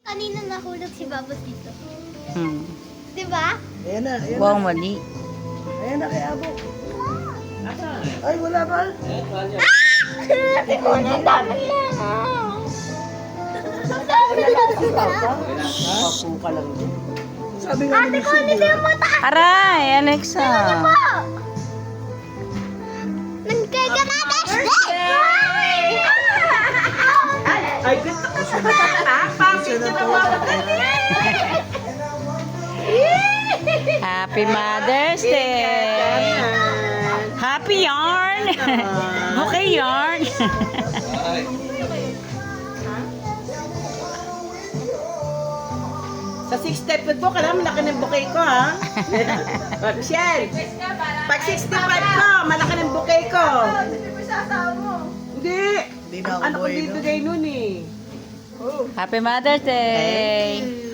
Kanina nahulog si Babos dito. Hmm. Diba? Ayan na, ayan Wow, na. mali. Ayan na kay Abo. Ay, wala ba? Ate ko na dami lang. Dami lang sila. Papuka lang din. Sabi nga Ate ko, ano yung mata? Aray, Alexa. Nagkay ka na, Ay, gusto ko sa Pangit na Happy Mother's Day. Happy yarn. Okay, yarn. Sa 6 step po, kailangan malaki ng bouquet ko, ha? Michelle, pag 65 ko, malaki ng bouquet ko. Hindi. Ang anak ko bibigay nun eh. Happy Mother's Day.